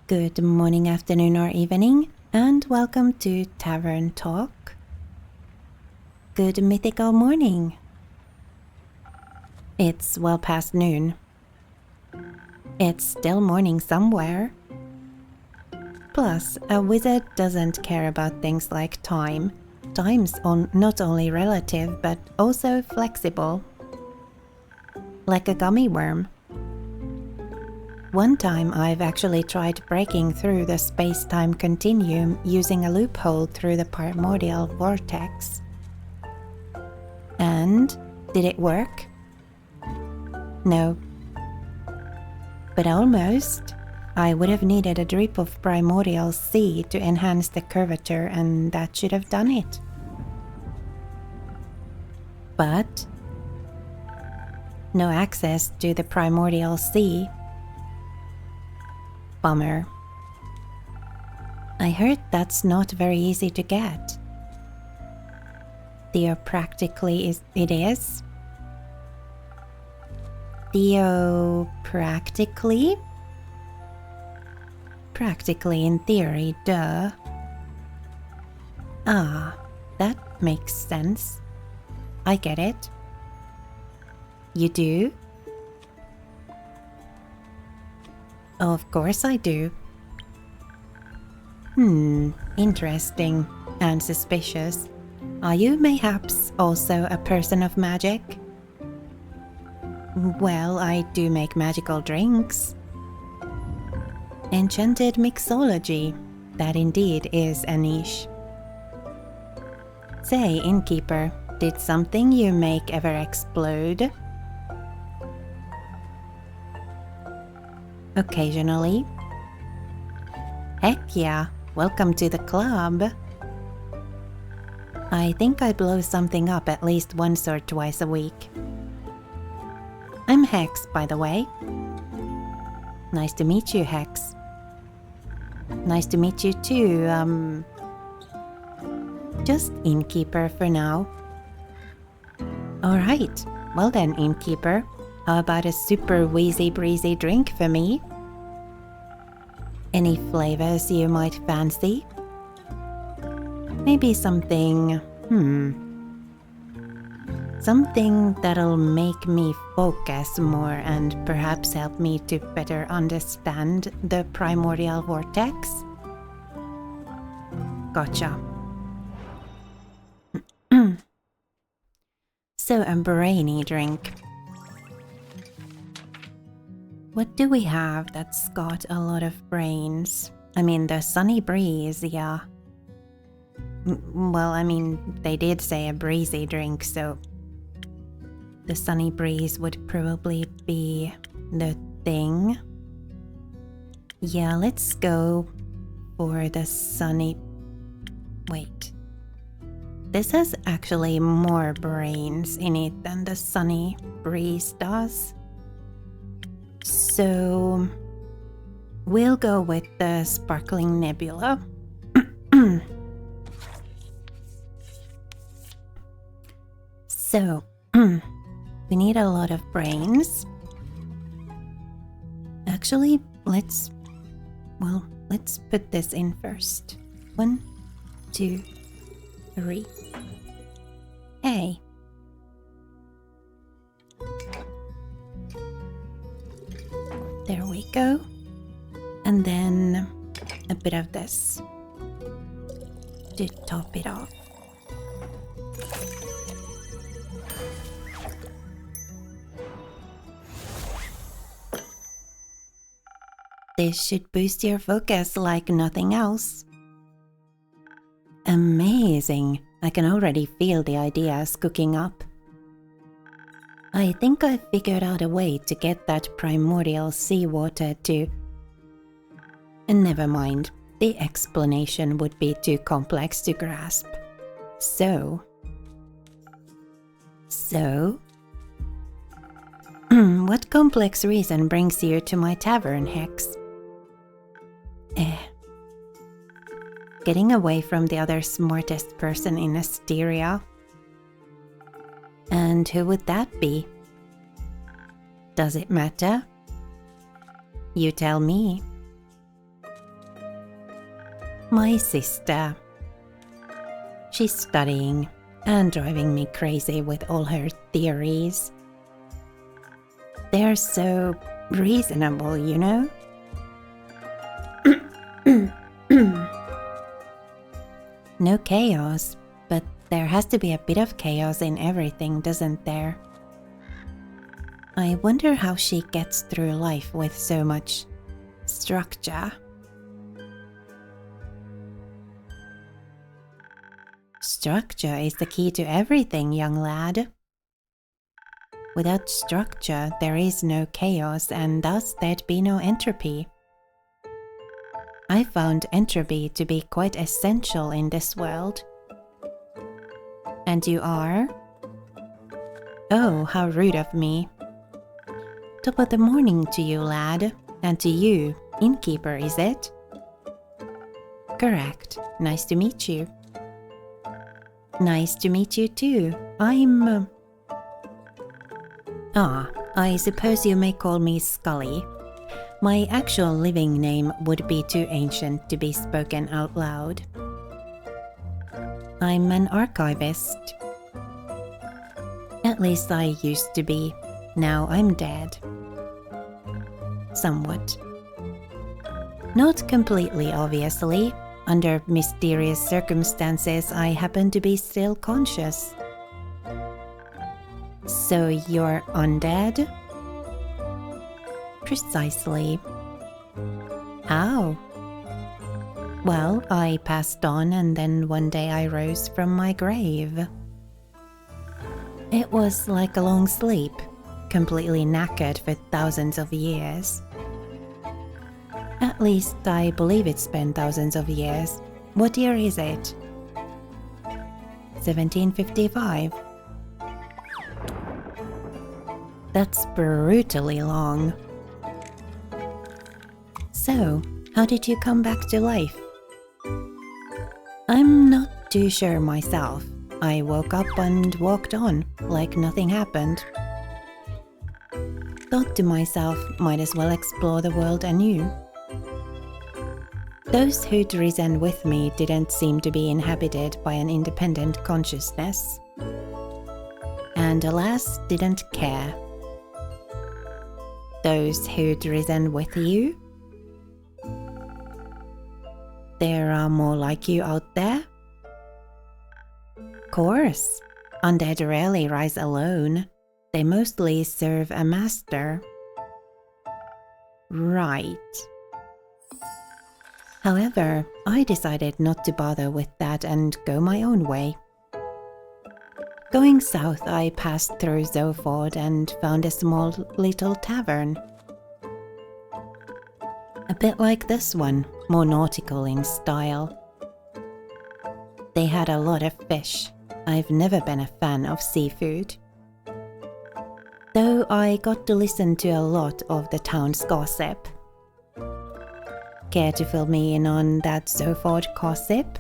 Good morning, afternoon, or evening, and welcome to Tavern Talk. Good mythical morning. It's well past noon. It's still morning somewhere. Plus, a wizard doesn't care about things like time. Time's not only relative, but also flexible. Like a gummy worm. One time I've actually tried breaking through the space-time continuum using a loophole through the primordial vortex. And did it work? No. But almost. I would have needed a drip of primordial sea to enhance the curvature, and that should have done it. But no access to the primordial sea. Bummer. I heard that's not very easy to get. Theopractically it is. Theopractically? Practically in theory, duh. Ah, that makes sense. I get it. You do? Of course I do. Interesting and suspicious. Are you mayhaps also a person of magic? Well, I do make magical drinks. Enchanted mixology. That indeed is a niche. Say, innkeeper, did something you make ever explode? Occasionally. Heck yeah, welcome to the club. I think I blow something up at least once or twice a week. I'm Hex, by the way. Nice to meet you, Hex. Nice to meet you too, just innkeeper for now. Alright, well then, innkeeper. How about a super wheezy breezy drink for me? Any flavors you might fancy? Maybe something, something that'll make me focus more and perhaps help me to better understand the primordial vortex? Gotcha. So a brainy drink. What do we have that's got a lot of brains? I mean, the sunny breeze, yeah. Well, I mean, they did say a breezy drink, so the sunny breeze would probably be the thing. Yeah, let's go for the sunny... Wait. This has actually more brains in it than the sunny breeze does. So we'll go with the sparkling nebula. So we need a lot of brains. Actually, let's put this in first. 1, 2, 3. Hey. There we go. And then a bit of this to top it off. This should boost your focus like nothing else. Amazing! I can already feel the ideas cooking up. I think I figured out a way to get that primordial seawater to... Never mind, the explanation would be too complex to grasp. So... what complex reason brings you to my tavern, Hex? Getting away from the other smartest person in Asteria. And who would that be? Does it matter? You tell me. My sister. She's studying and driving me crazy with all her theories. They're so reasonable, you know? No chaos, but there has to be a bit of chaos in everything, doesn't there? I wonder how she gets through life with so much structure. Structure is the key to everything, young lad. Without structure, there is no chaos, and thus there'd be no entropy. I found entropy to be quite essential in this world. And you are? Oh, how rude of me. Top of the morning to you, lad. And to you, innkeeper, is it? Correct. Nice to meet you. Nice to meet you too. I'm... I suppose you may call me Skully. My actual living name would be too ancient to be spoken out loud. I'm an archivist. At least I used to be. Now I'm dead. Somewhat. Not completely, obviously. Under mysterious circumstances, I happen to be still conscious. So you're undead? Precisely. How? Well, I passed on and then one day I rose from my grave. It was like a long sleep, completely knackered for thousands of years. At least I believe it's been thousands of years. What year is it? 1755. That's brutally long. So, how did you come back to life? I'm not too sure myself. I woke up and walked on, like nothing happened. Thought to myself, might as well explore the world anew. Those who'd risen with me didn't seem to be inhabited by an independent consciousness. And alas, didn't care. Those who'd risen with you? There are more like you out there? Course. Undead rarely rise alone. They mostly serve a master. Right. However, I decided not to bother with that and go my own way. Going south, I passed through Zoford and found a small little tavern. A bit like this one, more nautical in style. They had a lot of fish. I've never been a fan of seafood. Though I got to listen to a lot of the town's gossip. Care to fill me in on that Zoford gossip?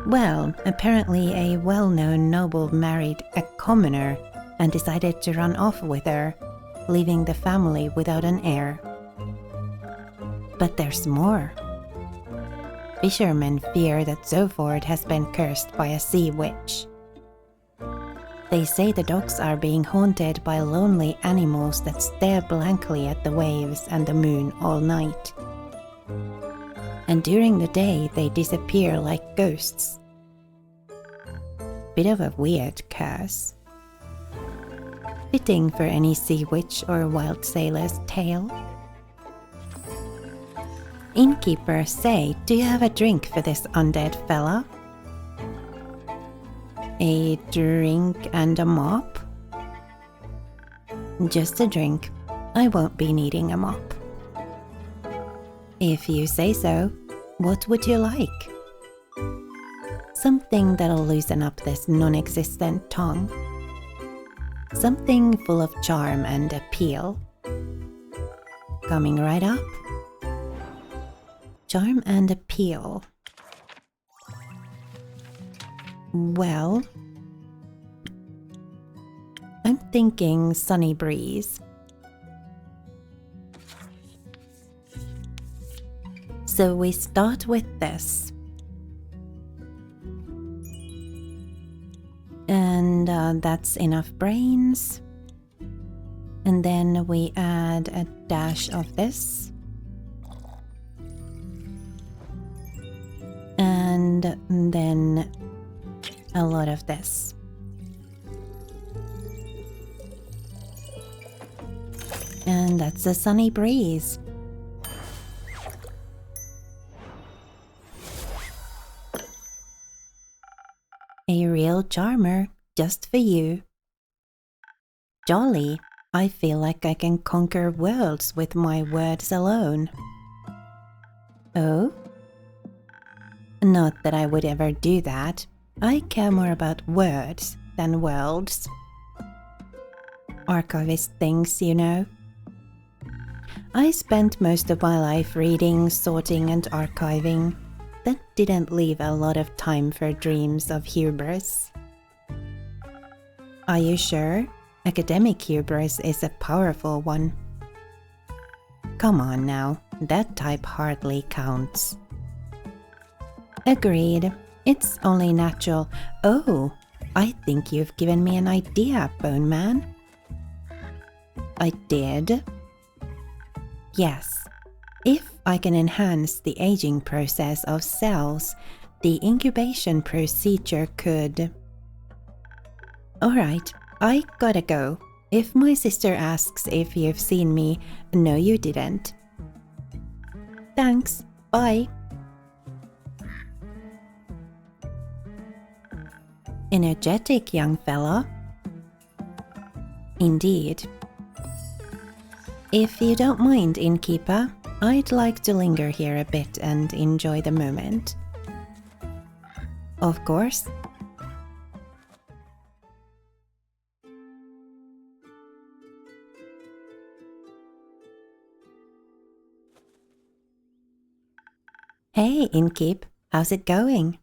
Well, apparently a well-known noble married a commoner and decided to run off with her, leaving the family without an heir. But there's more. Fishermen fear that Zoford has been cursed by a sea witch. They say the docks are being haunted by lonely animals that stare blankly at the waves and the moon all night. And during the day they disappear like ghosts. Bit of a weird curse. Fitting for any sea witch or wild sailor's tale. Innkeeper, say, do you have a drink for this undead fella? A drink and a mop? Just a drink. I won't be needing a mop. If you say so, what would you like? Something that'll loosen up this non-existent tongue. Something full of charm and appeal. Coming right up. Charm and appeal. Well, I'm thinking sunny breeze. So we start with this. And that's enough brains. And then we add a dash of this. And then a lot of this. And that's a sunny breeze. A real charmer, just for you. Jolly, I feel like I can conquer worlds with my words alone. Oh? Not that I would ever do that. I care more about words than worlds. Archivist things, you know. I spent most of my life reading, sorting and archiving. That didn't leave a lot of time for dreams of hubris. Are you sure? Academic hubris is a powerful one. Come on now, that type hardly counts. Agreed. It's only natural. Oh, I think you've given me an idea, Bone Man. I did? Yes. If I can enhance the aging process of cells, the incubation procedure could... Alright, I gotta go. If my sister asks if you've seen me, no you didn't. Thanks, bye. Energetic young fella. Indeed. If you don't mind, innkeeper, I'd like to linger here a bit and enjoy the moment. Of course. Hey, innkeep, how's it going?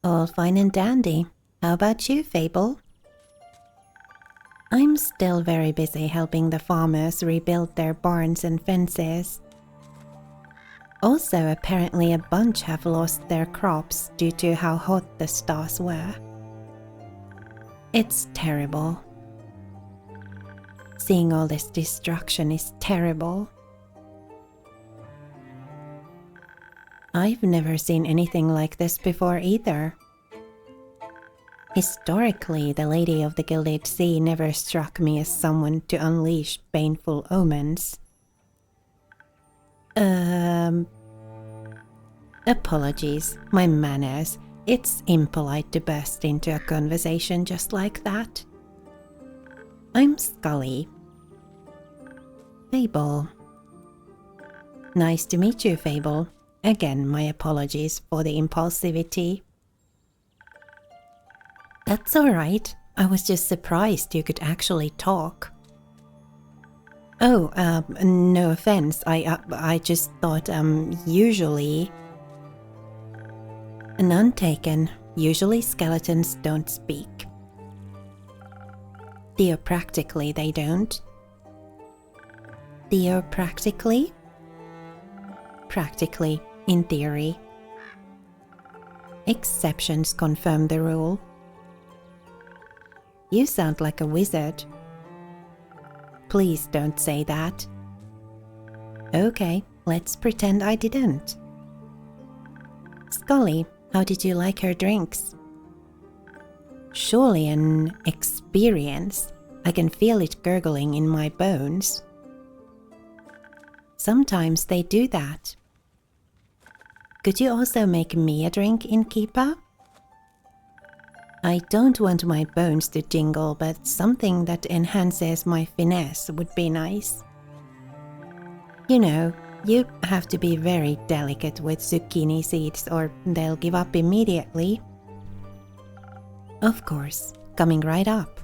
All fine and dandy. How about you, Fable? I'm still very busy helping the farmers rebuild their barns and fences. Also, apparently a bunch have lost their crops due to how hot the stars were. It's terrible. Seeing all this destruction is terrible. I've never seen anything like this before either. Historically, the Lady of the Gilded Sea never struck me as someone to unleash baneful omens. Apologies, my manners. It's impolite to burst into a conversation just like that. I'm Skully. Fable. Nice to meet you, Fable. Again, my apologies for the impulsivity. That's alright. I was just surprised you could actually talk. Oh, no offense. I just thought, usually... None taken. Usually skeletons don't speak. Theopractically, they don't. Theopractically? Practically, in theory. Exceptions confirm the rule. You sound like a wizard. Please don't say that. Okay, let's pretend I didn't. Skully, how did you like her drinks? Surely an experience. I can feel it gurgling in my bones. Sometimes they do that. Could you also make me a drink, innkeeper? I don't want my bones to jingle, but something that enhances my finesse would be nice. You know, you have to be very delicate with zucchini seeds or they'll give up immediately. Of course, coming right up.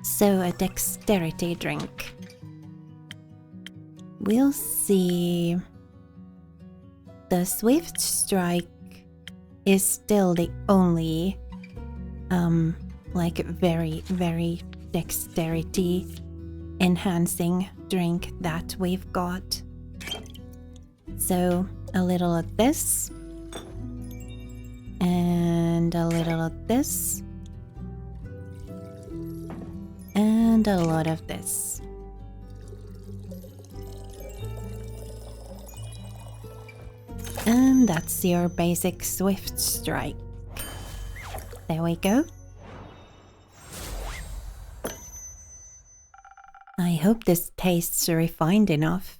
So a dexterity drink. We'll see. The Swift Strike is still the only, like very, very dexterity enhancing drink that we've got. So a little of this, and a little of this, and a lot of this. And that's your basic swift strike. There we go. I hope this tastes refined enough.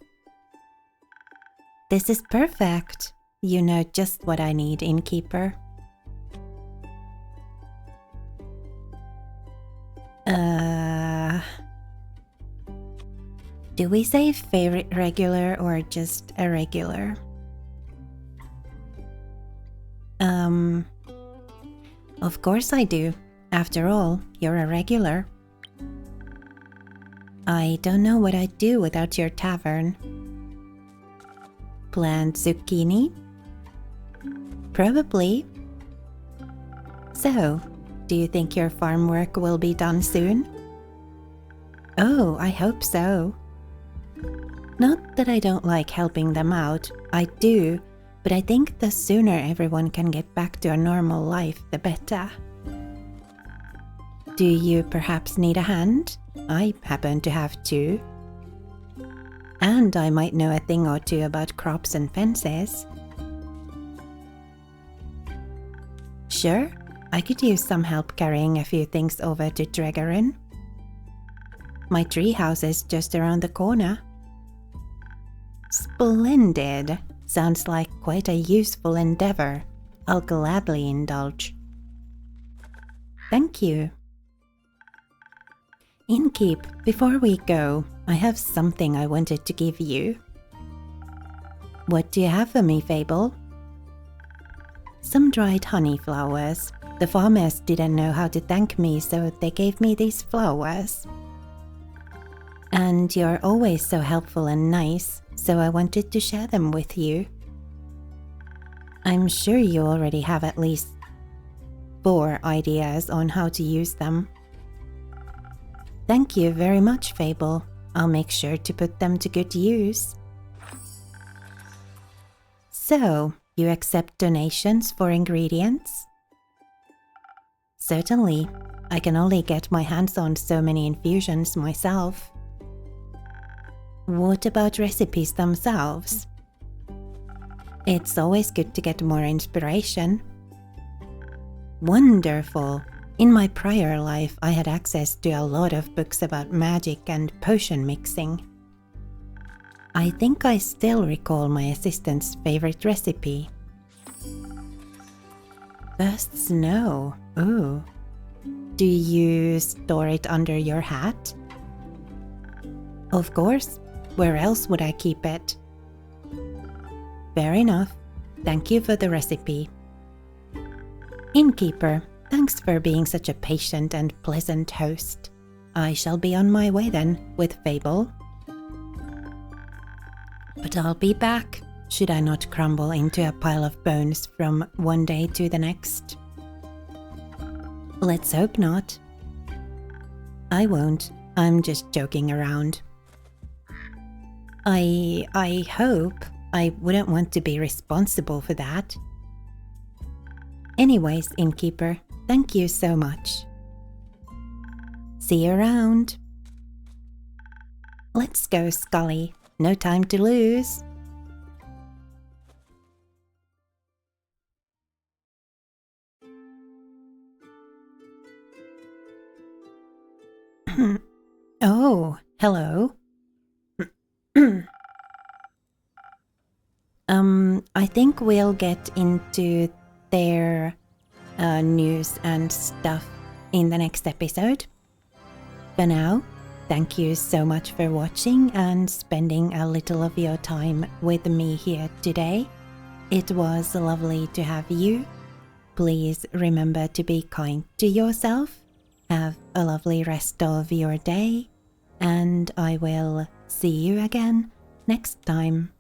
This is perfect. You know just what I need, innkeeper. Do we say favorite regular or just a regular? Of course I do. After all, you're a regular. I don't know what I'd do without your tavern. Plant zucchini? Probably. So, do you think your farm work will be done soon? Oh, I hope so. Not that I don't like helping them out, I do, but I think the sooner everyone can get back to a normal life, the better. Do you perhaps need a hand? I happen to have two. And I might know a thing or two about crops and fences. Sure, I could use some help carrying a few things over to Dregarin. My treehouse is just around the corner. Splendid! Sounds like quite a useful endeavor. I'll gladly indulge. Thank you. Innkeep, before we go, I have something I wanted to give you. What do you have for me, Fable? Some dried honey flowers. The farmers didn't know how to thank me, so they gave me these flowers. And you're always so helpful and nice, so I wanted to share them with you. I'm sure you already have at least 4 ideas on how to use them. Thank you very much, Fable. I'll make sure to put them to good use. So, you accept donations for ingredients? Certainly. I can only get my hands on so many infusions myself. What about recipes themselves? It's always good to get more inspiration. Wonderful! In my prior life, I had access to a lot of books about magic and potion mixing. I think I still recall my assistant's favorite recipe. First snow. Ooh. Do you store it under your hat? Of course. Where else would I keep it? Fair enough. Thank you for the recipe. Innkeeper, thanks for being such a patient and pleasant host. I shall be on my way then, with Fable. But I'll be back, should I not crumble into a pile of bones from one day to the next. Let's hope not. I won't. I'm just joking around. I hope. I wouldn't want to be responsible for that. Anyways, Innkeeper, thank you so much. See you around. Let's go, Skully. No time to lose. Oh, hello. I think we'll get into their news and stuff in the next episode. For now, thank you so much for watching and spending a little of your time with me here today. It was lovely to have you. Please remember to be kind to yourself. Have a lovely rest of your day, and I will see you again next time.